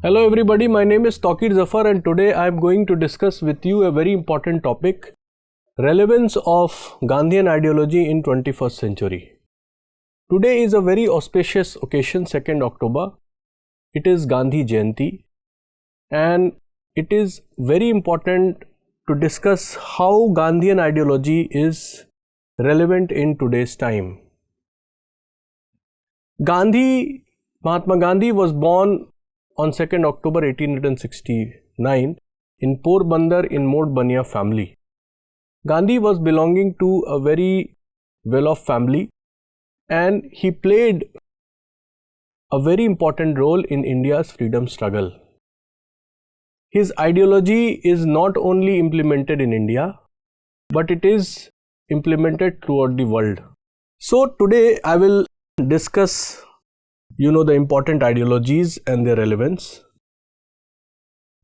Hello everybody, my name is Taqir Zafar and today I am going to discuss with you a very important topic, relevance of Gandhian ideology in 21st century. Today is a very auspicious occasion, 2nd October. It is Gandhi Jayanti and it is very important to discuss how Gandhian ideology is relevant in today's time. Mahatma Gandhi was born on 2nd October 1869 in Porbandar in Modbania family. Gandhi was belonging to a very well-off family and he played a very important role in India's freedom struggle. His ideology is not only implemented in India, but it is implemented throughout the world. So today I will discuss the important ideologies and their relevance.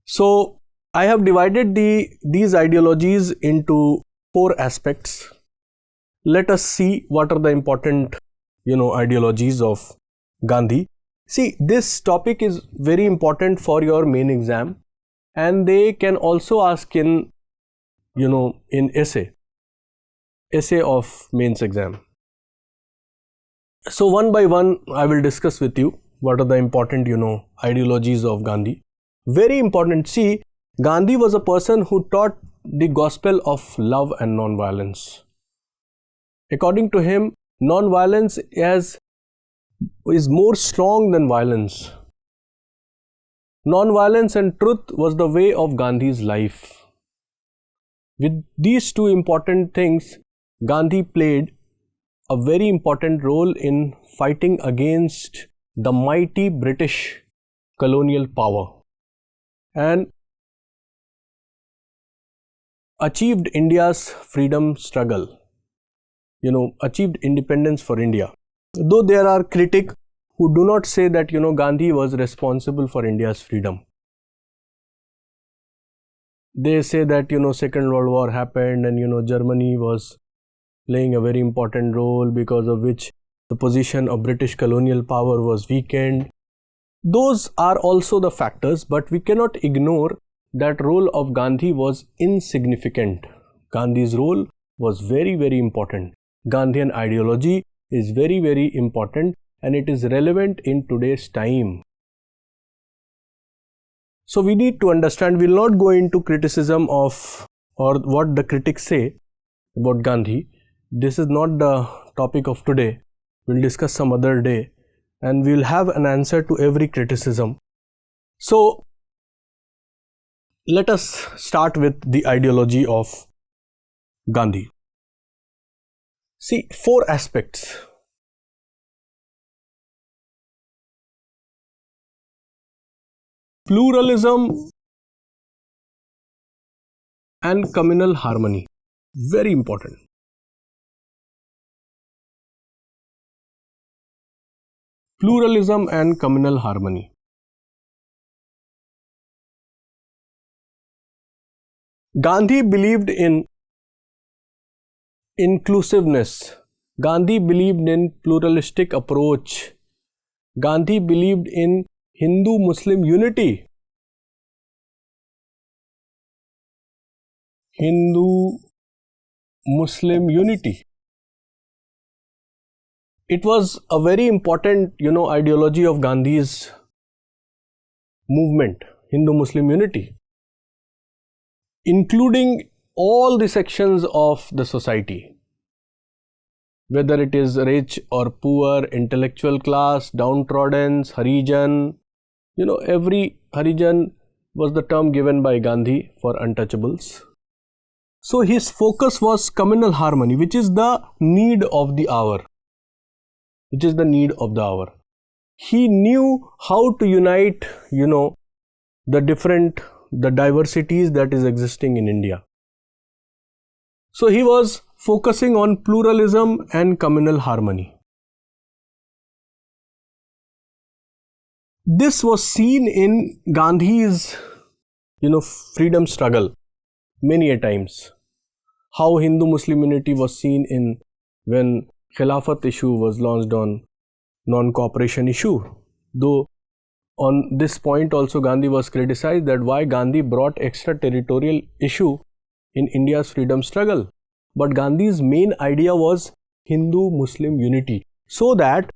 So I have divided these ideologies into 4 aspects. Let us see what are the important ideologies of Gandhi. See, this topic is very important for your main exam and they can also ask in essay of mains exam. So one by one I will discuss with you what are the important ideologies of Gandhi. Very important. See, Gandhi was a person who taught the gospel of love and non-violence. According to him, non-violence is more strong than violence. Non-violence and truth was the way of Gandhi's life. With these 2 important things, Gandhi played a very important role in fighting against the mighty British colonial power and achieved India's freedom struggle, achieved independence for India. Though there are critics who do not say that Gandhi was responsible for India's freedom. They say that Second World War happened and Germany was playing a very important role because of which the position of British colonial power was weakened. Those are also the factors, but we cannot ignore that role of Gandhi was insignificant. Gandhi's role was very, very important. Gandhian ideology is very, very important and it is relevant in today's time. So we need to understand, we will not go into criticism of or what the critics say about Gandhi. This is not the topic of today. We'll discuss some other day and we'll have an answer to every criticism. So let us start with the ideology of Gandhi. See, 4 aspects. Pluralism and communal harmony. Very important. Pluralism and communal harmony. Gandhi believed in inclusiveness. Gandhi believed in pluralistic approach. Gandhi believed in Hindu-Muslim unity. Hindu-Muslim unity. It was a very important, ideology of Gandhi's movement, Hindu-Muslim unity, including all the sections of the society, whether it is rich or poor, intellectual class, downtrodden, Harijan, every Harijan was the term given by Gandhi for untouchables. So his focus was communal harmony, which is the need of the hour. He knew how to unite, the diversities that is existing in India. So he was focusing on pluralism and communal harmony. This was seen in Gandhi's, freedom struggle many a times. How Hindu-Muslim unity was seen in when Khilafat issue was launched on non-cooperation issue. Though On this point also Gandhi was criticized that why Gandhi brought extraterritorial issue in India's freedom struggle. But Gandhi's main idea was Hindu-Muslim unity. So that,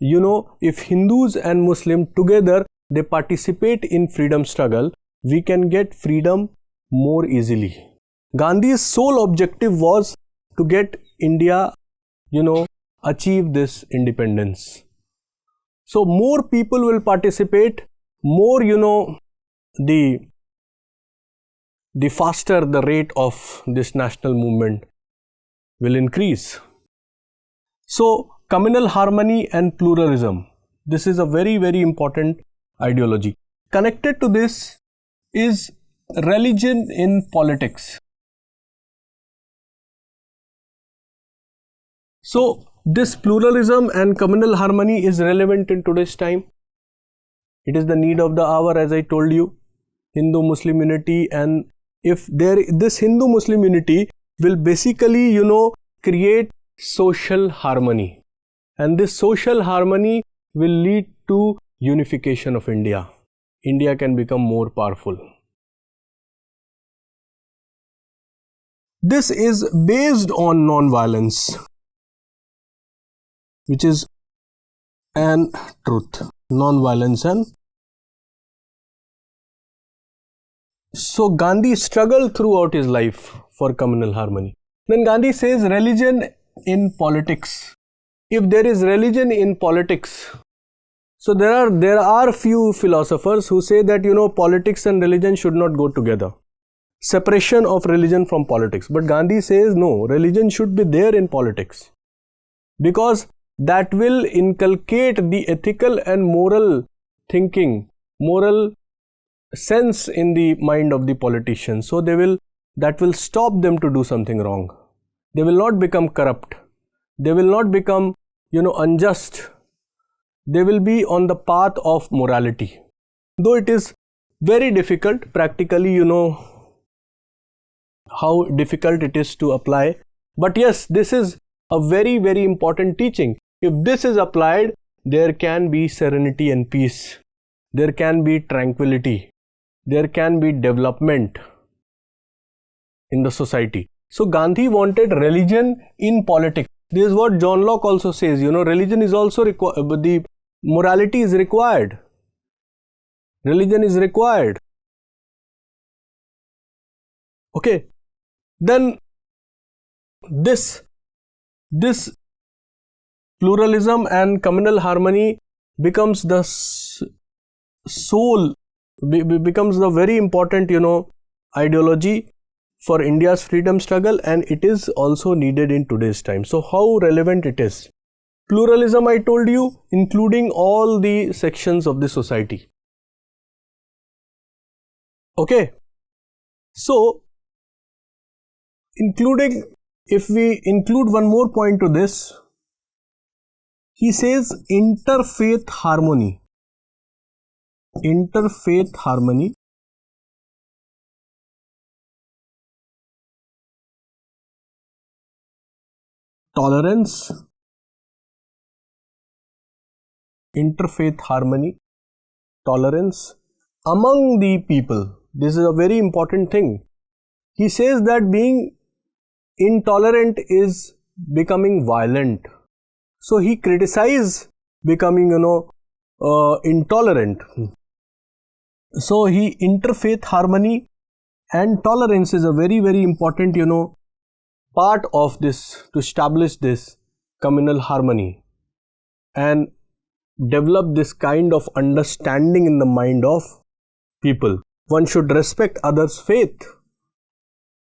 if Hindus and Muslim together, they participate in freedom struggle, we can get freedom more easily. Gandhi's sole objective was to get India, achieve this independence. So more people will participate, more, the faster the rate of this national movement will increase. So communal harmony and pluralism, this is a very, very important ideology. Connected to this is religion in politics. So this pluralism and communal harmony is relevant in today's time. It is the need of the hour, as I told you. Hindu-Muslim unity, and if this Hindu-Muslim unity will basically, create social harmony, and this social harmony will lead to unification of India. India can become more powerful. This is based on non-violence, which is an truth, non-violence. And so Gandhi struggled throughout his life for communal harmony. Then Gandhi says religion in politics. If there is religion in politics, so there are few philosophers who say that politics and religion should not go together. Separation of religion from politics. But Gandhi says no, religion should be there in politics, because that will inculcate the ethical and moral thinking, moral sense in the mind of the politicians. So that will stop them to do something wrong. They will not become corrupt. They will not become, unjust. They will be on the path of morality. Though it is very difficult, practically, how difficult it is to apply. But yes, this is a very, very important teaching. If this is applied, there can be serenity and peace. There can be tranquility. There can be development in the society. So Gandhi wanted religion in politics. This is what John Locke also says, religion is also required, the morality is required. Religion is required. Okay. Then this pluralism and communal harmony becomes the soul, becomes the very important, ideology for India's freedom struggle, and it is also needed in today's time. So how relevant it is? Pluralism, I told you, including all the sections of the society. Okay. So if we include one more point to this, he says interfaith harmony. Interfaith harmony. Tolerance. Interfaith harmony. Tolerance among the people. This is a very important thing. He says that being intolerant is becoming violent. So he criticizes becoming, intolerant. So interfaith harmony and tolerance is a very, very important, part of this, to establish this communal harmony and develop this kind of understanding in the mind of people. One should respect others' faith.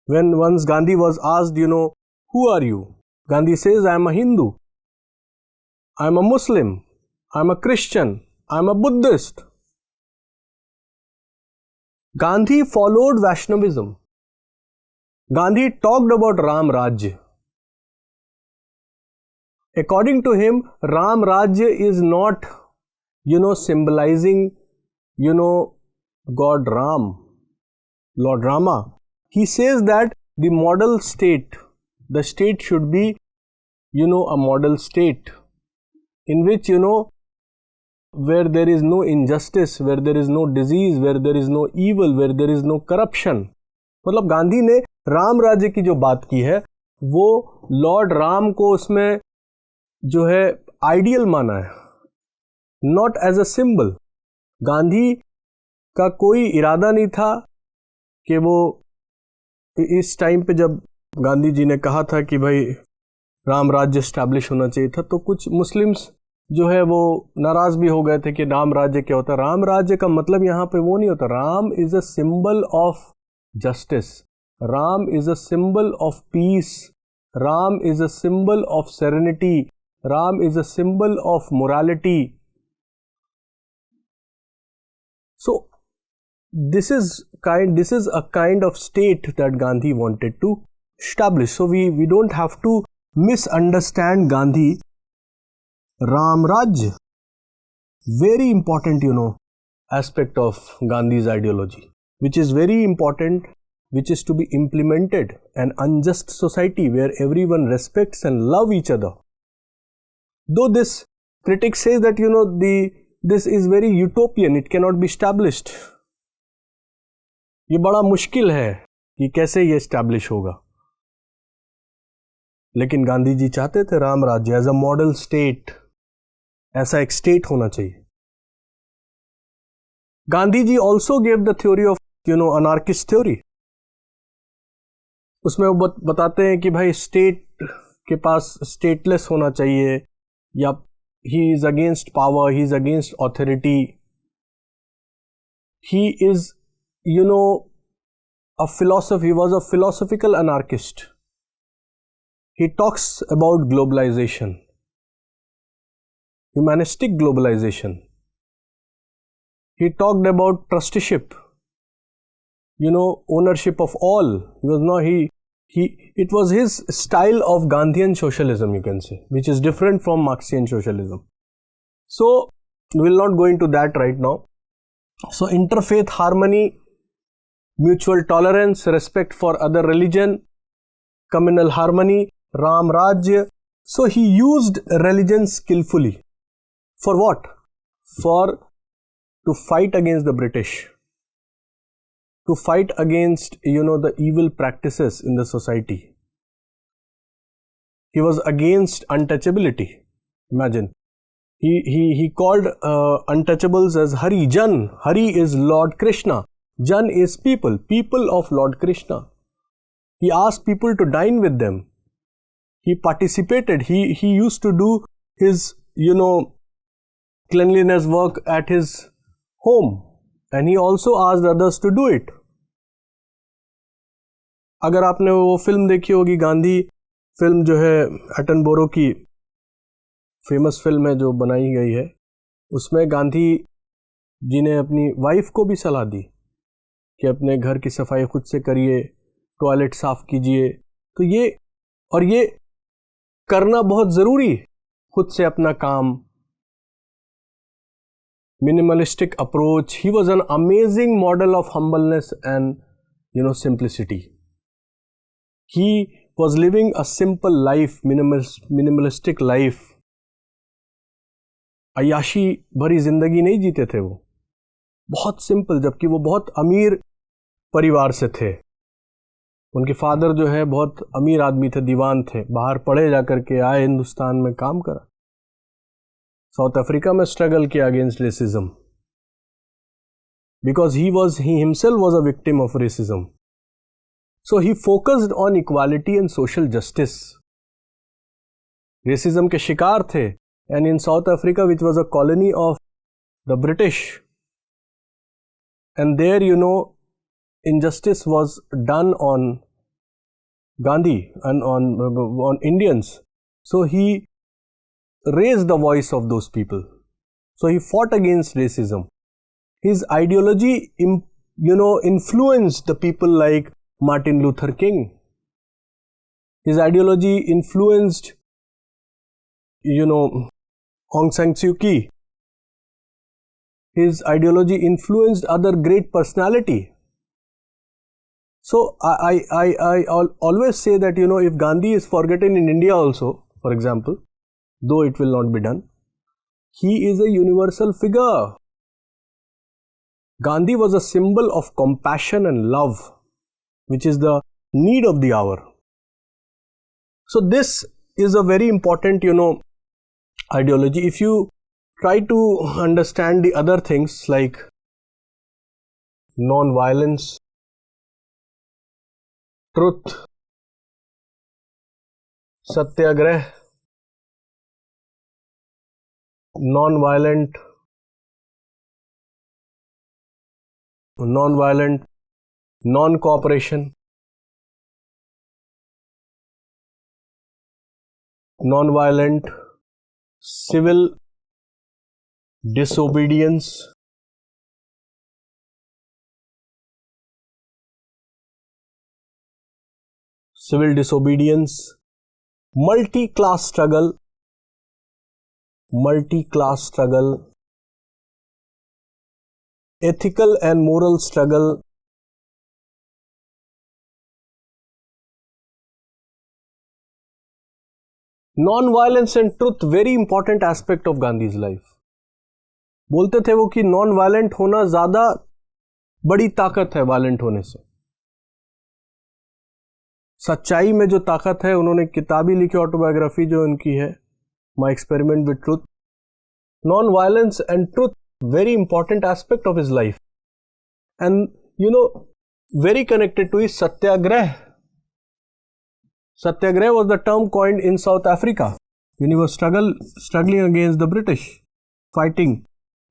When once Gandhi was asked, who are you? Gandhi says, I am a Hindu, I am a Muslim, I am a Christian, I am a Buddhist. Gandhi followed Vaishnavism. Gandhi talked about Ram Rajya. According to him, Ram Rajya is not, symbolizing, God Ram, Lord Rama. He says that the model state, the state should be, a model state in which, where there is no injustice, where there is no disease, where there is no evil, where there is no corruption. मतलब गांधी ने राम राज्य की जो बात की है वो Lord Ram को उसमें जो है आइडियल माना है, not as a symbol. Gandhi का कोई इरादा नहीं था कि वो इस टाइम पे जब गांधी जी ने कहा था कि भाई राम राज्य स्टैब्लिश होना चाहिए था, तो कुछ मुस्लिम्स जो है वो नाराज भी हो गए थे कि राम राज्य क्या होता है. राम राज्य का मतलब यहाँ पे वो नहीं होता. Ram is a symbol of justice, Ram is a symbol of peace, Ram is a symbol of serenity, Ram is a symbol of morality. So this is a kind of state that Gandhi wanted to establish. So we don't have to misunderstand Gandhi. Ram Raj, very important, aspect of Gandhi's ideology, which is very important, which is to be implemented. An unjust society where everyone respects and love each other. Though this critic says that this is very utopian, it cannot be established. ये बड़ा मुश्किल है कि कैसे ये establish होगा, लेकिन गांधी जी चाहते थे राम राज्य एज अ मॉडल स्टेट, ऐसा एक स्टेट होना चाहिए. Gandhi ji also gave the theory of anarchist theory. उसमें वो बताते हैं कि भाई स्टेट के पास स्टेटलेस होना चाहिए, या he is against power, he is against authority, he is a philosopher. He was a philosophical anarchist. He talks about globalization, humanistic globalization. He talked about trusteeship, ownership of all. It was his style of Gandhian socialism, you can say, which is different from Marxian socialism. So, we will not go into that right now. So, interfaith harmony, mutual tolerance, respect for other religion, communal harmony, Ram Rajya. So he used religion skillfully. For what? To fight against the British, to fight against the evil practices in the society. He was against untouchability. Imagine, he called untouchables as Hari Jan. Hari is Lord Krishna. Jan is people of Lord Krishna. He asked people to dine with them. He participated. He used to do his, cleanliness work at his home, and he also asked others to do it. अगर आपने वो film देखी होगी, Gandhi film जो है Attenborough की famous film है जो बनाई गई है, उसमें गांधी जी ने अपनी वाइफ को भी सलाह दी कि अपने घर की सफाई खुद से करिए, टॉयलेट साफ कीजिए. तो ये करना बहुत ज़रूरी, खुद से अपना काम. Minimalistic approach. He was an amazing model of humbleness and simplicity. He was living a simple life, minimalistic life. अय्याशी भरी जिंदगी नहीं जीते थे वो, बहुत सिंपल, जबकि वो बहुत अमीर परिवार से थे. उनके फादर जो है बहुत अमीर आदमी थे, दीवान थे, बाहर पढ़े जाकर के आए, हिंदुस्तान में काम करा, साउथ अफ्रीका में स्ट्रगल किया against racism, because he himself was a victim of racism. So he focused on equality and social justice. Racism के शिकार थे, and in south Africa which was a colony of the British, and there injustice was done on Gandhi and on Indians. So he raised the voice of those people. So he fought against racism. His ideology influenced the people like Martin Luther King. His ideology influenced Aung San Suu Kyi. His ideology influenced other great personality. So I always say that if Gandhi is forgotten in India also, for example, though it will not be done, He is a universal figure. Gandhi was a symbol of compassion and love, which is the need of the hour. So this is a very important, ideology. If you try to understand the other things like non-violence, truth, satyagrah, non-violent, non-cooperation, non-violent, civil disobedience, multi-class struggle, ethical and moral struggle, non-violence and truth, very important aspect of Gandhi's life. बोलते थे वो कि non violent होना ज्यादा बड़ी ताकत है violent होने से. सच्चाई में जो ताकत है, उन्होंने किताबी लिखी ऑटोबायोग्राफी जो उनकी है, my experiment with truth. Non violence and truth, very important aspect of his life, and very connected to his satyagrah. Satyagrah was the term coined in South Africa when he was struggling against the British, fighting,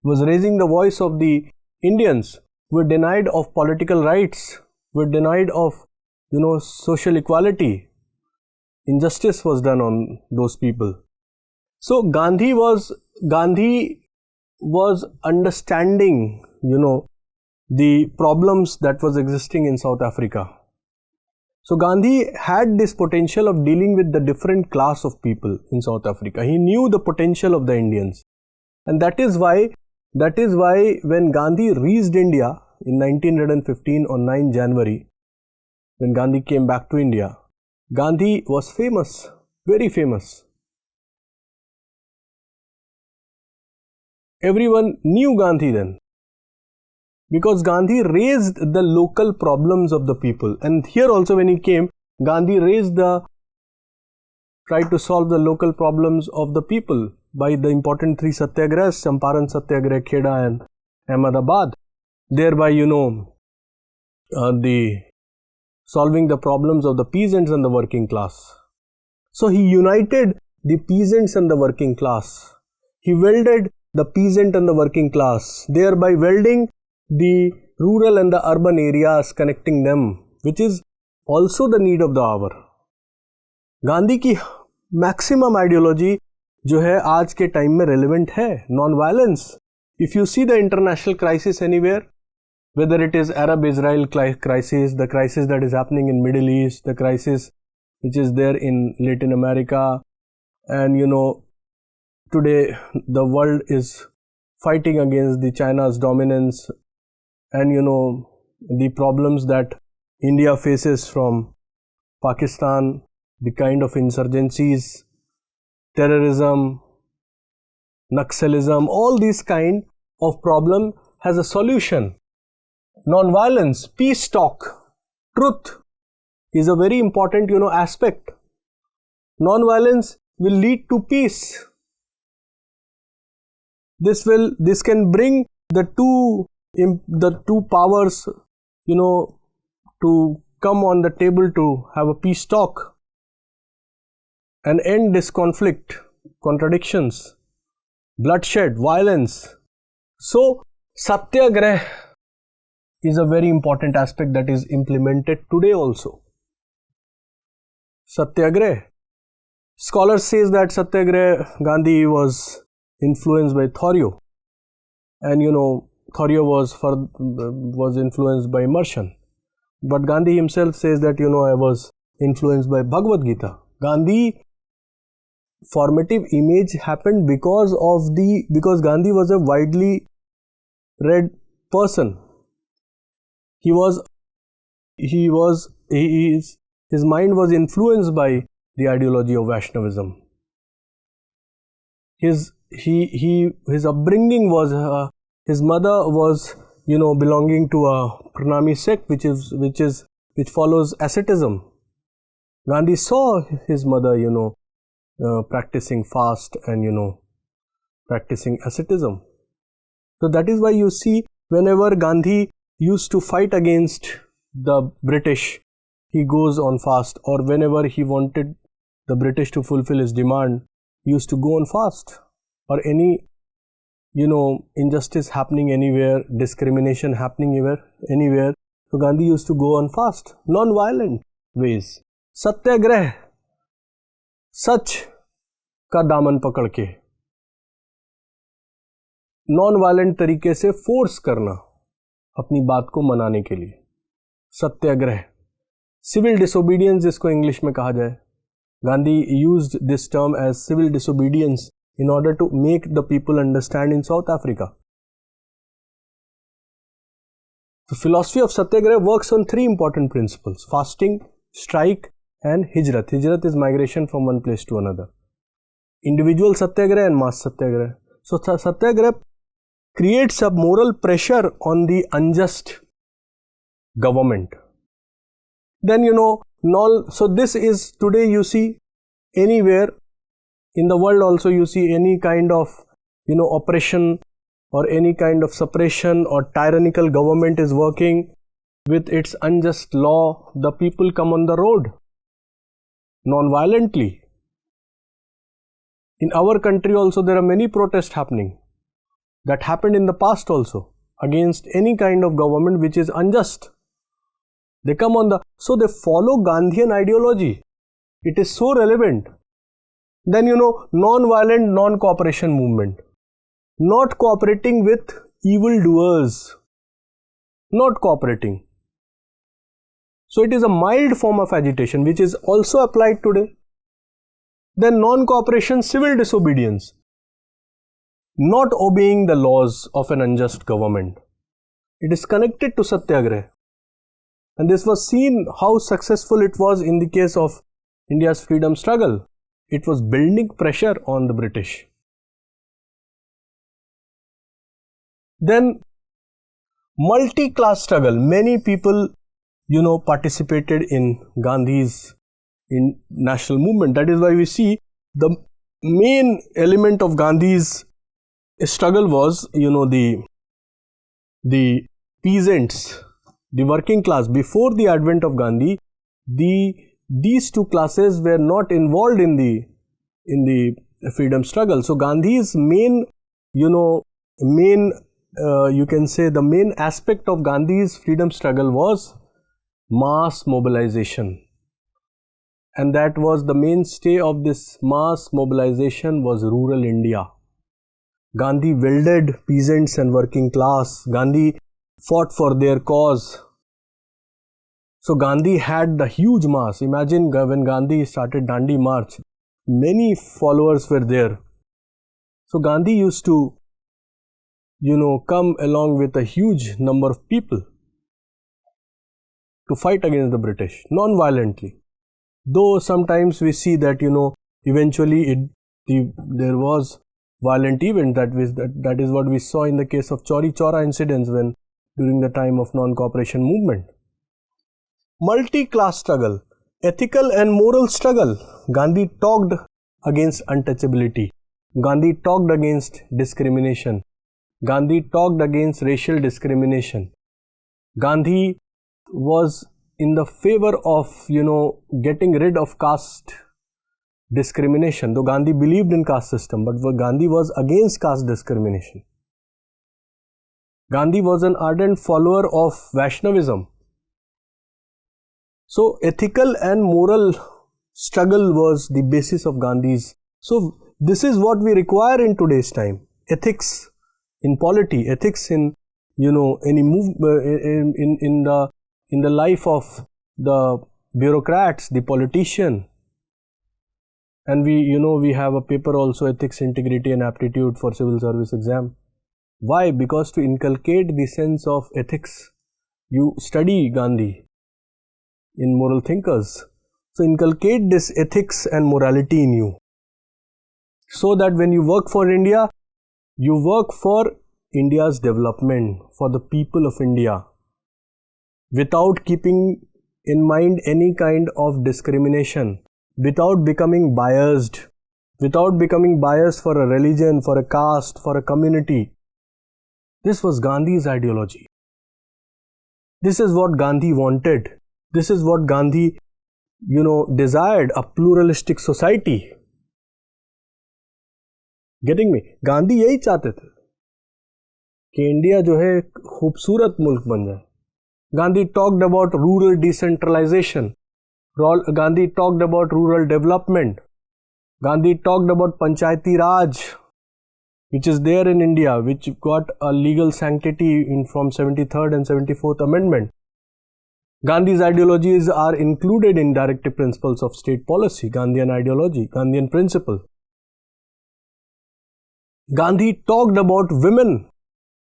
was raising the voice of the Indians who were denied of political rights, were denied of social equality. Injustice was done on those people. So Gandhi was understanding, the problems that was existing in South Africa. So Gandhi had this potential of dealing with the different class of people in South Africa. He knew the potential of the Indians. And that is why when Gandhi reached India in 1915 on 9 January, when Gandhi came back to India, Gandhi was famous, very famous. Everyone knew Gandhi then, because Gandhi raised the local problems of the people. And here also when he came, Gandhi tried to solve the local problems of the people by the important 3 satyagrahs, Champaran Satyagrah, Kheda and Ahmedabad, thereby solving the problems of the peasants and the working class. So he united the peasants and the working class. He welded the peasant and the working class, thereby welding the rural and the urban areas, connecting them, which is also the need of the hour. Gandhi की maximum ideology जो है आज के time में relevant है, non violence. If you see the international crisis anywhere, whether it is Arab-Israel crisis, the crisis that is happening in Middle East, the crisis which is there in Latin America, and today the world is fighting against the China's dominance, and the problems that India faces from Pakistan, the kind of insurgencies, terrorism, Naxalism, all these kind of problem has a solution. Non-violence, peace talk, truth is a very important aspect. Non-violence will lead to peace. This can bring the two powers to come on the table to have a peace talk and end this conflict, contradictions, bloodshed, violence. So satyagrah is a very important aspect that is implemented today also. Satyagrah. Scholars says that Satyagrah Gandhi was influenced by Thoreau, and Thoreau was influenced by Mershon, but Gandhi himself says that I was influenced by Bhagavad Gita. Gandhi formative image happened because Gandhi was a widely read person. His mind was influenced by the ideology of Vaishnavism. His his upbringing was his mother was belonging to a Pranami sect, which follows asceticism. Gandhi saw his mother practicing fast and practicing asceticism. So that is why you see whenever Gandhi used to fight against the British, he goes on fast, or whenever he wanted the British to fulfill his demand, he used to go on fast. Or any injustice happening anywhere, discrimination happening anywhere, so Gandhi used to go on fast, non-violent ways. सत्याग्रह, सच का दामन पकड़ के non violent तरीके से force करना अपनी बात को मनाने के लिए, सत्याग्रह, सिविल डिसोबीडियंस जिसको इंग्लिश में कहा जाए. Gandhi used this term as civil disobedience in order to make the people understand in South Africa. The philosophy of Satyagraha works on three important principles: fasting, strike and hijrat. Hijrat is migration from one place to another. Individual Satyagraha and mass Satyagraha. So Satyagraha creates a moral pressure on the unjust government. Then so this is today you see anywhere in the world also you see any kind of oppression or any kind of suppression or tyrannical government is working with its unjust law, the people come on the road non-violently. In our country also there are many protests happening that happened in the past also against any kind of government which is unjust. They come on the, so they follow Gandhian ideology. It is so relevant. Then non-violent, non-cooperation movement, not cooperating with evildoers, not cooperating. So it is a mild form of agitation which is also applied today. Then non-cooperation, civil disobedience, not obeying the laws of an unjust government. It is connected to Satyagraha. And this was seen how successful it was in the case of India's freedom struggle. It was building pressure on the British. Then multi-class struggle. Many people, participated in Gandhi's national movement. That is why we see the main element of Gandhi's struggle was, the peasants, the working class. Before the advent of Gandhi, these two classes were not involved in the freedom struggle. So Gandhi's main you can say the main aspect of Gandhi's freedom struggle was mass mobilization, and that was the mainstay of this mass mobilization was rural India. Gandhi welded peasants and working class. Gandhi fought for their cause. So Gandhi had the huge mass. Imagine when Gandhi started Dandi March, many followers were there. So Gandhi used to, come along with a huge number of people to fight against the British, non-violently. Though sometimes we see that, eventually there was violent event. That is what we saw in the case of Chauri Chaura incidents during the time of non-cooperation movement. Multi-class struggle, ethical and moral struggle. Gandhi talked against untouchability. Gandhi talked against discrimination. Gandhi talked against racial discrimination. Gandhi was in the favor of, getting rid of caste discrimination. Though Gandhi believed in caste system, but Gandhi was against caste discrimination. Gandhi was an ardent follower of Vaishnavism. So ethical and moral struggle was the basis of Gandhi's. So this is what we require in today's time. Ethics in polity, ethics in any move in the life of the bureaucrats, the politician. And we have a paper also, ethics, integrity and aptitude for civil service exam. Why? Because to inculcate the sense of ethics, you study Gandhi in Moral Thinkers. So inculcate this ethics and morality in you. so that when you work for India, you work for India's development, for the people of India, without keeping in mind any kind of discrimination, without becoming biased for a religion, for a caste, for a community. This was Gandhi's ideology. This is what Gandhi wanted. This is what Gandhi, desired, a pluralistic society. Getting me? Gandhi यही चाहते थे कि India जो है खूबसूरत मुल्क बन जाए. Gandhi talked about rural decentralization. Gandhi talked about rural development. Gandhi talked about Panchayati Raj, which is there in India, which got a legal sanctity from 73rd and 74th Amendment. Gandhi's ideologies are included in directive principles of state policy, Gandhian ideology, Gandhian principle. Gandhi talked about women,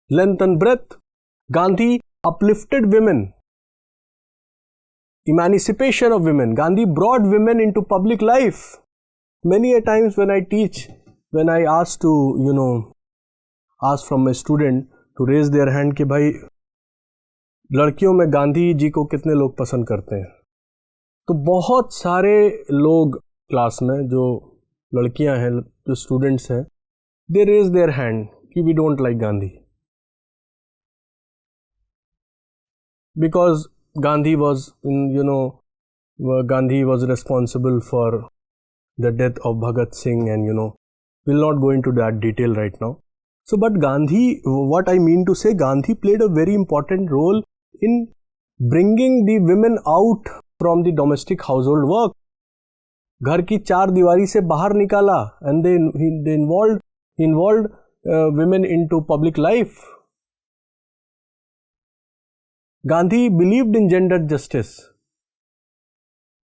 length and breadth. Gandhi uplifted women, emancipation of women. Gandhi brought women into public life. Many a times when I teach, when I ask to, ask from my student to raise their hand कि भाई लड़कियों में गांधी जी को कितने लोग पसंद करते हैं, तो बहुत सारे लोग क्लास में जो लड़कियां हैं, जो स्टूडेंट्स हैं, they raise their hand कि we don't like Gandhi because Gandhi was Gandhi was responsible for the death of Bhagat Singh, and we'll not go into that detail right now. So but Gandhi, what I mean to say, Gandhi played a very important role in bringing the women out from the domestic household work. घर की चार दीवारी से बाहर निकाला, and they involved women into public life. Gandhi believed in gender justice.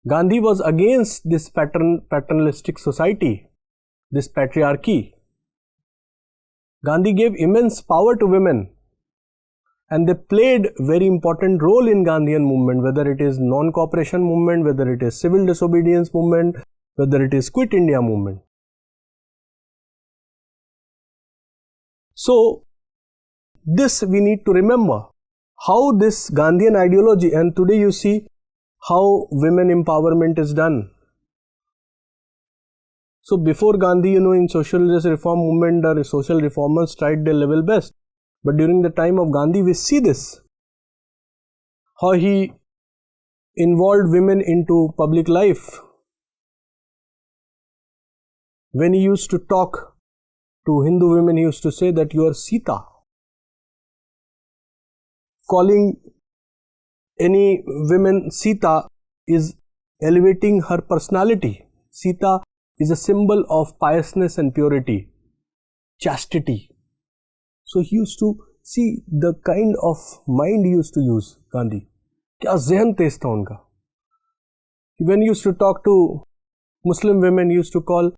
Gandhi was against this paternalistic society, this patriarchy. Gandhi gave immense power to women, and they played very important role in Gandhian movement, whether it is non-cooperation movement, whether it is civil disobedience movement, whether it is Quit India movement. So this we need to remember, how this Gandhian ideology, and today you see how women empowerment is done. So before Gandhi, in social justice reform movement, the social reformers tried their level best. But during the time of Gandhi, we see this, how he involved women into public life. When he used to talk to Hindu women, he used to say that you are Sita. Calling any women Sita is elevating her personality. Sita is a symbol of piousness and purity, chastity. So he used to see the kind of mind he used to use, Gandhi. क्या ज़हन तेज था उनका. When he used to talk to Muslim women, he used to call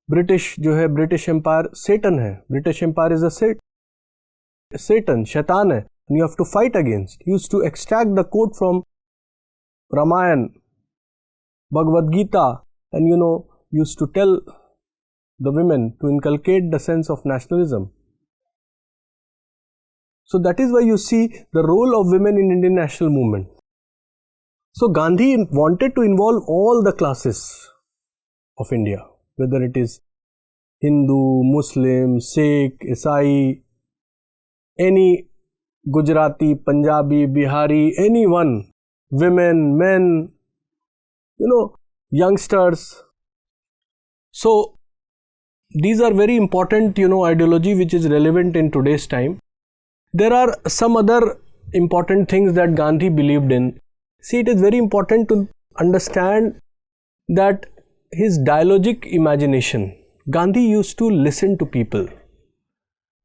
British British Empire Satan है. British Empire is a Satan, शैतान है, and you have to fight against. He used to extract the quote from Ramayana, Bhagavad Gita, and used to tell the women to inculcate the sense of nationalism. So that is why you see the role of women in Indian national movement. So Gandhi wanted to involve all the classes of India, whether it is Hindu, Muslim, Sikh, Isai, any Gujarati, Punjabi, Bihari, anyone, women, men, youngsters. So these are very important, ideology which is relevant in today's time. There are some other important things that Gandhi believed in. See, it is very important to understand that his dialogic imagination. Gandhi used to listen to people.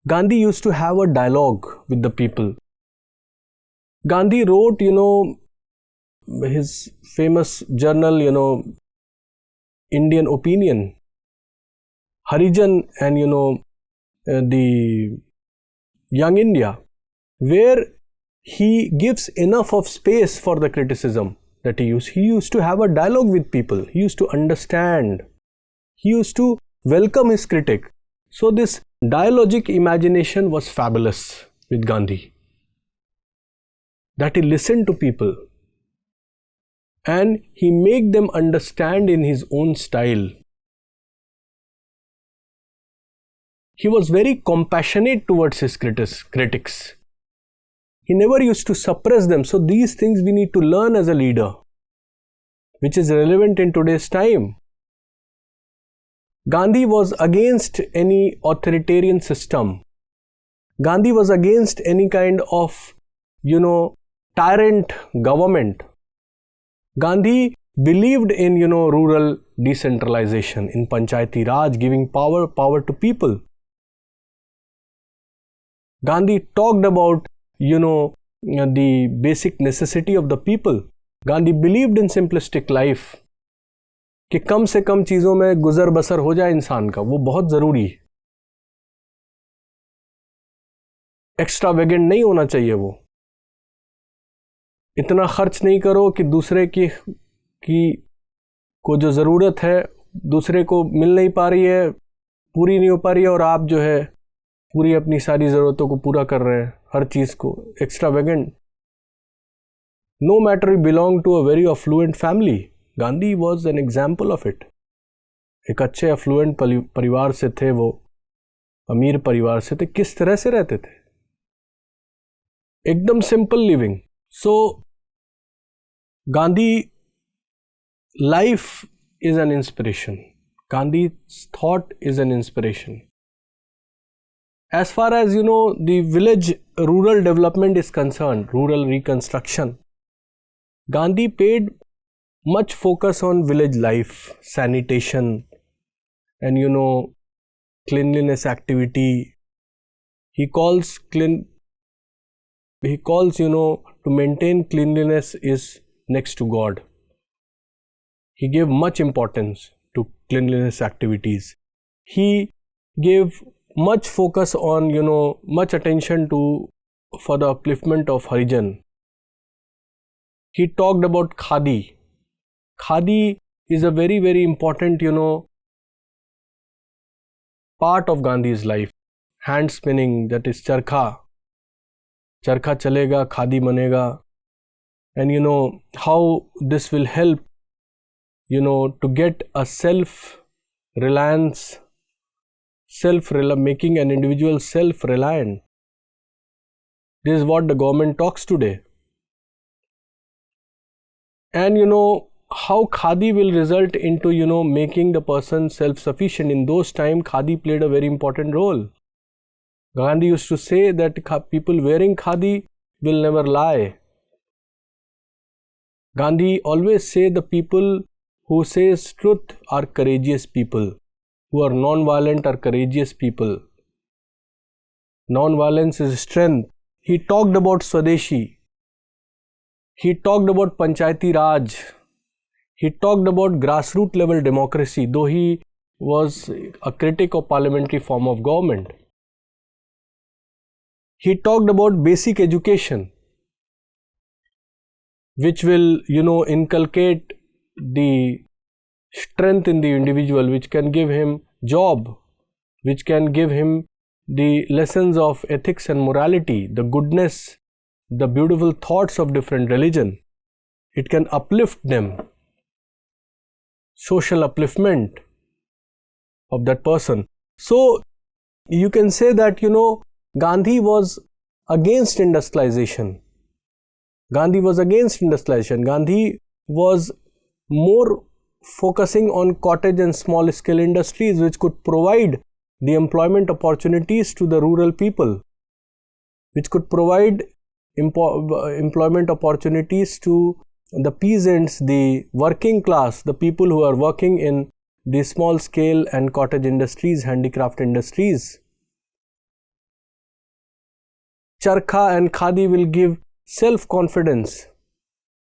Gandhi used to have a dialogue with the people. Gandhi wrote, his famous journal, Indian Opinion, Harijan, and the Young India, where he gives enough of space for the criticism that he used. He used to have a dialogue with people. He used to understand. He used to welcome his critic. So this dialogic imagination was fabulous with Gandhi, that he listened to people and he made them understand in his own style. He was very compassionate towards his critics. He never used to suppress them. So these things we need to learn as a leader, which is relevant in today's time. Gandhi was against any authoritarian system. Gandhi was against any kind of, tyrant government. Gandhi believed in, rural decentralization, in Panchayati Raj, giving power to people. Gandhi talked about, the basic necessity of the people. Gandhi believed in simplistic life. कि कम से कम चीज़ों में गुजर बसर हो जाए इंसान का, वो बहुत ज़रूरी है. एक्स्ट्रावेगेंट नहीं होना चाहिए. वो इतना खर्च नहीं करो कि दूसरे की को जो ज़रूरत है दूसरे को मिल नहीं पा रही है, पूरी नहीं हो पा रही है, और आप जो है पूरी अपनी सारी ज़रूरतों को पूरा कर रहे हैं, हर चीज़ को extravagant. No matter you belong to a very affluent family. Gandhi was an example of it. एक अच्छे अफ्लुएंट परिवार से थे, वो अमीर परिवार से थे. किस तरह से रहते थे? एकदम simple living. So Gandhi life is an inspiration. Gandhi's thought is an inspiration. As far as the village rural development is concerned, rural reconstruction, Gandhi paid much focus on village life, sanitation, and cleanliness activity. He calls to maintain cleanliness is next to God. He gave much importance to cleanliness activities. He gave much focus on much attention for the upliftment of Harijan. He talked about khadi. Khadi is a very, very important part of Gandhi's life. Hand spinning, that is charkha. Charkha chalega, khadi banega. And how this will help to get a self-reliance, making an individual self-reliant. This is what the government talks today. And how khadi will result into making the person self-sufficient. In those times, khadi played a very important role. Gandhi used to say that people wearing khadi will never lie. Gandhi always say the people who says truth are courageous people, who are non-violent are courageous people. Non-violence is strength. He talked about Swadeshi. He talked about Panchayati Raj. He talked about grassroots level democracy, though he was a critic of parliamentary form of government. He talked about basic education, which will inculcate the strength in the individual, which can give him job, which can give him the lessons of ethics and morality, the goodness, the beautiful thoughts of different religion. It can uplift them, social upliftment of that person. So you can say that Gandhi was against industrialization. Gandhi was against industrialization. Gandhi was more focusing on cottage and small scale industries, which could provide the employment opportunities to the rural people, which could provide employment opportunities to the peasants, the working class, the people who are working in the small scale and cottage industries, handicraft industries. Charkha and khadi will give self-confidence,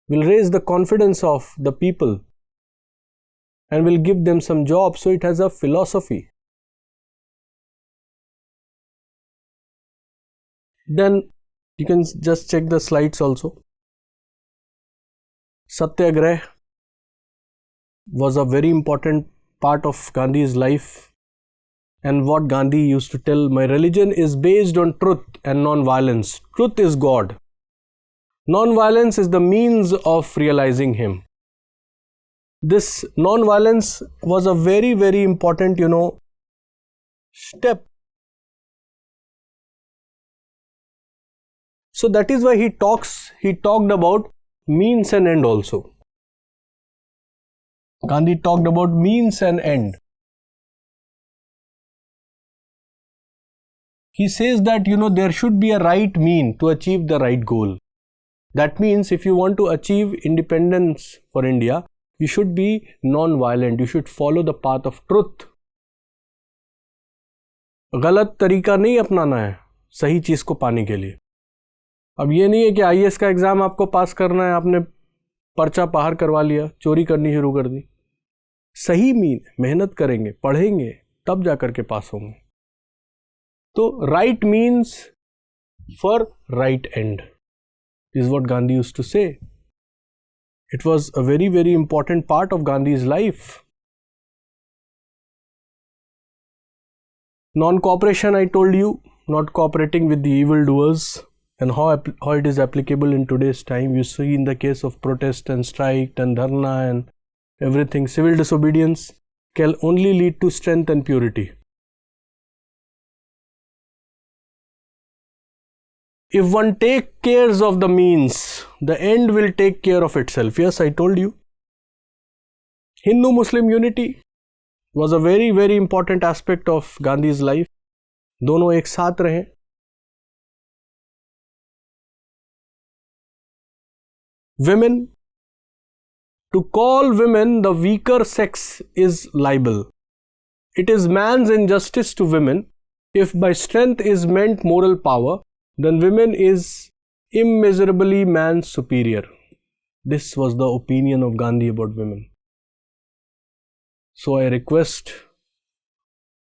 will raise the confidence of the people and will give them some jobs. So it has a philosophy. Then you can just check the slides also. Satyagrah was a very important part of Gandhi's life. And what Gandhi used to tell, my religion is based on truth and non-violence. Truth is God. Non-violence is the means of realizing Him. This non-violence was a very, very important, step. So that is why he talked about means and end also. Gandhi talked about means and end. He says that, there should be a right mean to achieve the right goal. That means if you want to achieve independence for India, you should be non-violent. You should follow the path of truth. गलत तरीका नहीं अपनाना है सही चीज को पाने के लिए. अब ये नहीं है कि आईएएस का एग्जाम आपको पास करना है, आपने पर्चा बाहर करवा लिया, चोरी करनी शुरू कर दी. सही मीन, मेहनत करेंगे, पढ़ेंगे, तब जाकर के पास होंगे. तो right means for right and is what Gandhi used to say. It was a very, very important part of Gandhi's life. Non-cooperation, I told you, not cooperating with the evildoers, and how it is applicable in today's time. You see in the case of protest and strike and dharna and everything, civil disobedience can only lead to strength and purity. If one take cares of the means, the end will take care of itself. Yes, I told you. Hindu-Muslim unity was a very, very important aspect of Gandhi's life. दोनों एक साथ रहे. Women, to call women the weaker sex is libel. It is man's injustice to women. If by strength is meant moral power, then women is immeasurably man's superior. This was the opinion of Gandhi about women. So I request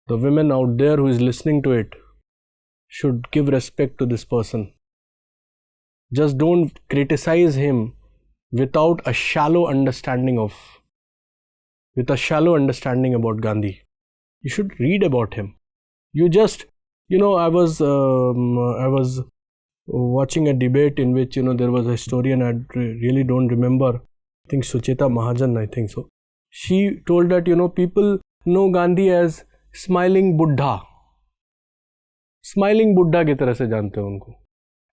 the women out there who is listening to it should give respect to this person. Just don't criticize him without a shallow understanding about Gandhi. You should read about him. You just, I was watching a debate in which, there was a historian, I really don't remember, I think Sucheta Mahajan, I think so. She told that, people know Gandhi as smiling Buddha. Smiling Buddha की तरह से जानते हैं उनको.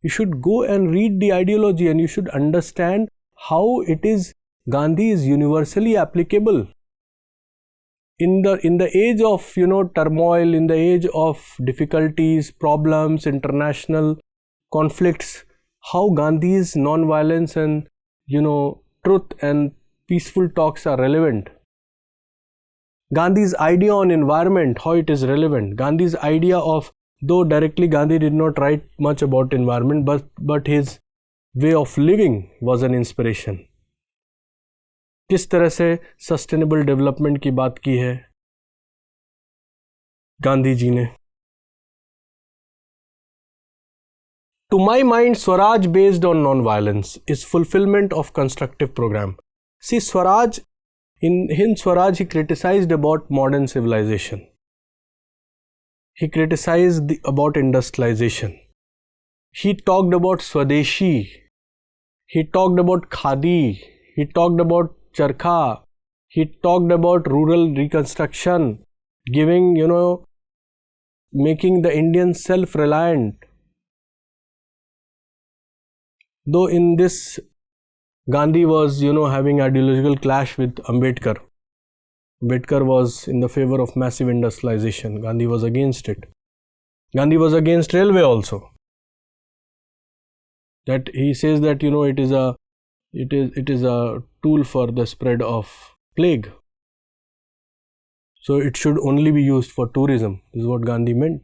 You should go and read the ideology and you should understand how it is, Gandhi is universally applicable. In the age of, turmoil, in the age of difficulties, problems, international conflicts, how Gandhi's non-violence and, truth and peaceful talks are relevant. Gandhi's idea on environment, how it is relevant. Gandhi's idea of, though directly Gandhi did not write much about environment, but his way of living was an inspiration. किस तरह से sustainable development की बात की है गांधी जी ने. To my mind, Swaraj based on non-violence is fulfillment of constructive program. See, Swaraj, in Swaraj, he criticized about modern civilization. He criticized about industrialization. He talked about Swadeshi. He talked about Khadi. He talked about Charkha. He talked about rural reconstruction, giving, making the Indians self-reliant. Though in this, Gandhi was, having ideological clash with Ambedkar. Ambedkar was in the favor of massive industrialization. Gandhi was against it. Gandhi was against railway also. That he says that, it is a tool for the spread of plague. So it should only be used for tourism. This is what Gandhi meant.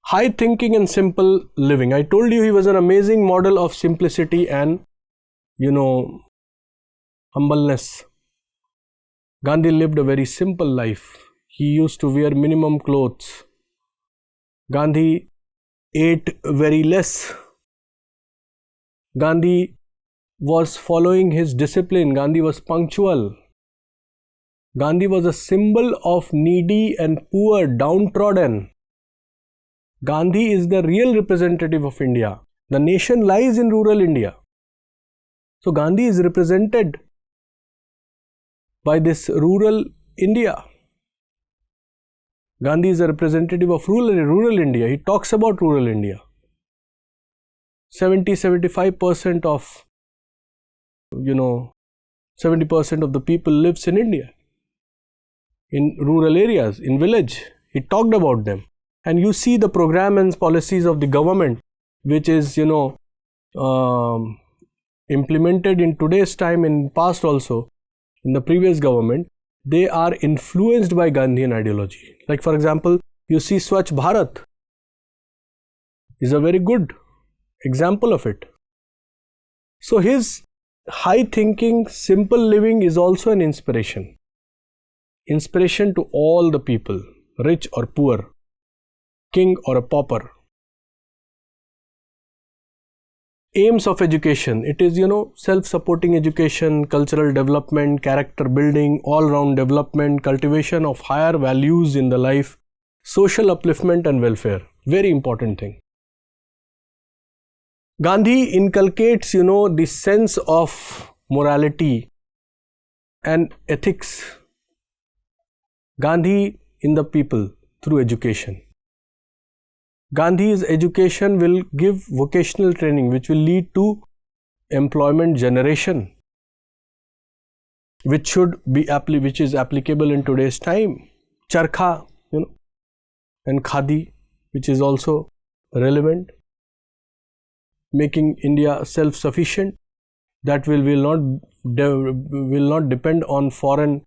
High thinking and simple living. I told you he was an amazing model of simplicity and, humbleness. Gandhi lived a very simple life. He used to wear minimum clothes. Gandhi ate very less. Gandhi was following his discipline. Gandhi was punctual. Gandhi was a symbol of needy and poor, downtrodden. Gandhi is the real representative of India. The nation lies in rural India. So Gandhi is represented by this rural India. Gandhi is a representative of rural India. He talks about rural India. 70-75% of 70% of the people lives in India, in rural areas, in village. He talked about them. And you see the program and policies of the government, which is, implemented in today's time, in past also, in the previous government, they are influenced by Gandhian ideology. Like for example, you see Swachh Bharat is a very good example of it. So his high thinking, simple living is also an inspiration. Inspiration to all the people, rich or poor, king or a pauper. Aims of education, it is, self-supporting education, cultural development, character building, all-round development, cultivation of higher values in the life, social upliftment and welfare. Very important thing. Gandhi inculcates, the sense of morality and ethics. Gandhi in the people through education. Gandhi's education will give vocational training, which will lead to employment generation, which is applicable in today's time. Charkha, and khadi, which is also relevant. Making India self-sufficient, that will not depend on foreign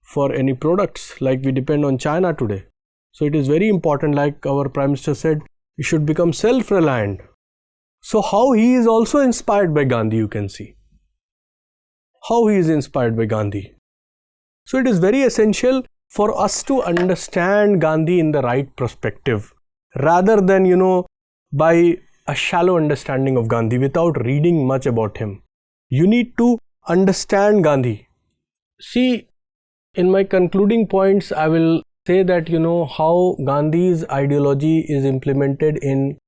for any products like we depend on China today. So it is very important, like our Prime Minister said, we should become self-reliant. So how he is also inspired by Gandhi, you can see. How he is inspired by Gandhi. So it is very essential for us to understand Gandhi in the right perspective, rather than, by a shallow understanding of Gandhi without reading much about him. You need to understand Gandhi. See, in my concluding points, I will say that, how Gandhi's ideology is implemented in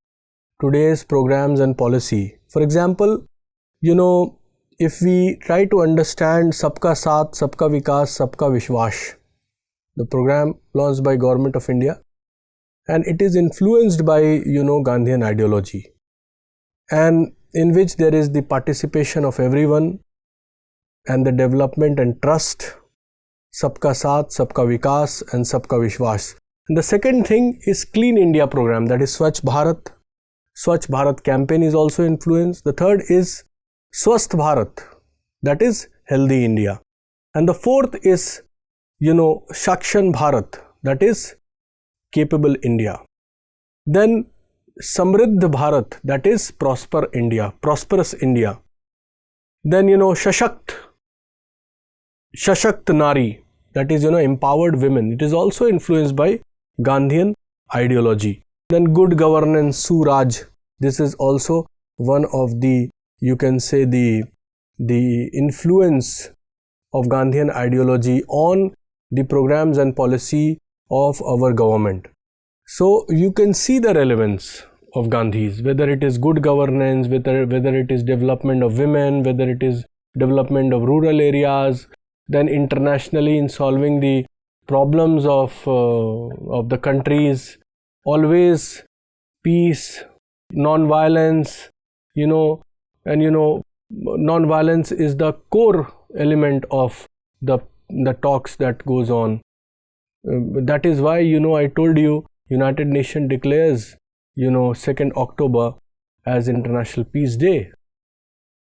today's programs and policy. For example, if we try to understand Sabka Saath, Sabka Vikas, Sabka Vishwas, the program launched by Government of India, and it is influenced by, Gandhian ideology, and in which there is the participation of everyone and the development and trust. Sabka Saath, Sabka Vikas and Sabka Vishwas. And the second thing is Clean India program, that is Swachh Bharat. Swachh Bharat campaign is also influenced. The third is Swasth Bharat, that is Healthy India. And the fourth is, Shakshan Bharat, that is Capable India. Then Samriddh Bharat, that is Prosper India, Prosperous India. Then, Shashakt Nari, that is, empowered women. It is also influenced by Gandhian ideology. Then good governance, Suraj. This is also one of the, you can say, the influence of Gandhian ideology on the programs and policy of our government. So you can see the relevance of Gandhi's, whether it is good governance, whether it is development of women, whether it is development of rural areas, then internationally in solving the problems of the countries, always peace, non-violence, non-violence is the core element of the talks that goes on. That is why, I told you, United Nations declares, 2nd October as International Peace Day.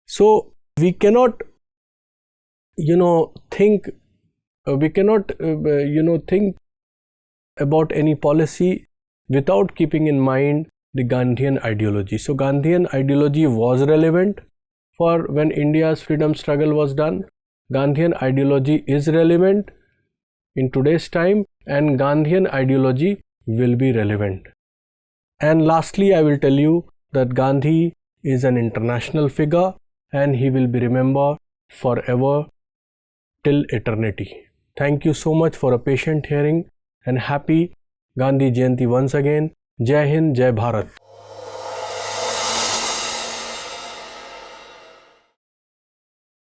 So we cannot, think about any policy without keeping in mind the Gandhian ideology. So Gandhian ideology was relevant for when India's freedom struggle was done. Gandhian ideology is relevant in today's time, and Gandhian ideology will be relevant. And lastly, I will tell you that Gandhi is an international figure and he will be remembered forever till eternity. Thank you so much for a patient hearing and happy Gandhi Jayanti once again. Jai Hind, Jai Bharat.